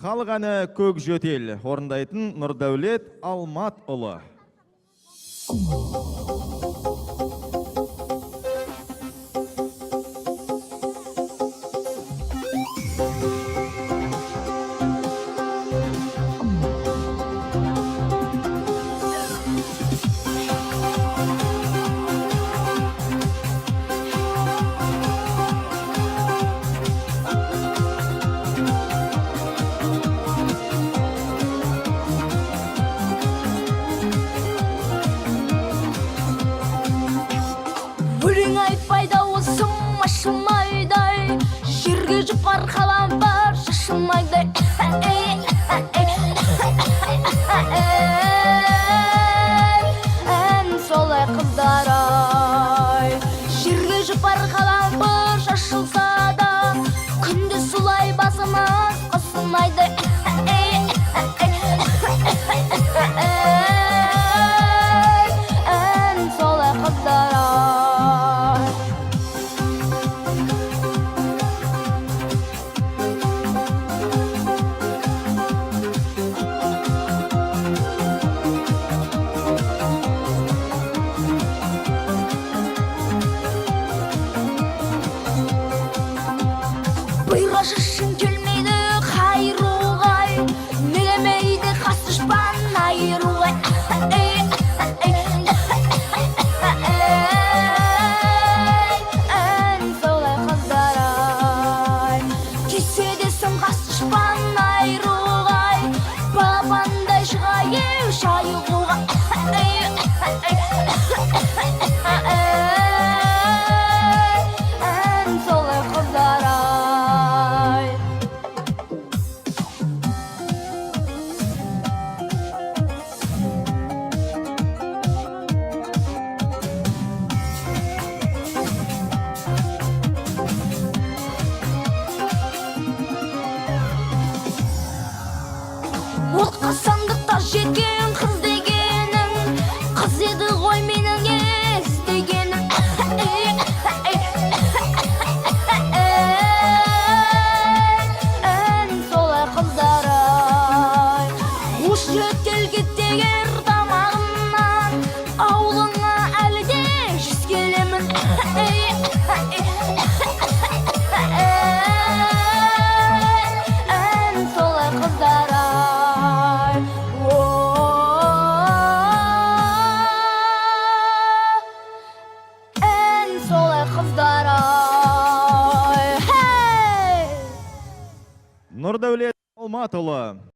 Халық әні көк жөтел, орындайтын Нұрдәулет Алматұлы. Өлең айтпайды осым ашылмайдай, жерге жұпар қалам бар шашылмайдай. Ән солай қыздар ай, жерге жұпар қалам бар шашылса да, күнде сұлай басымыз қосылмайды. Ән солай қыздар ай. Бұйға шашын келмейді қайруғай, мелемейді қас дұшпан айыруғай. Ән солай қыздар ай, кесе десім қас дұшпан айыруғай, балапандай шығайы шайығуға. Ән солай қыздар ай. Отқа сандықта жеткен қыз дегенің, қыз еді ғой менің іздегенім. Ән солай қыздар ай, уш жөтел кеттегер тамағымнан, ауылыңа әлі де жүз келемін. Ән солай қыздар ай. Ән солай қыздар ай. Нұрдәулет Алматұлы.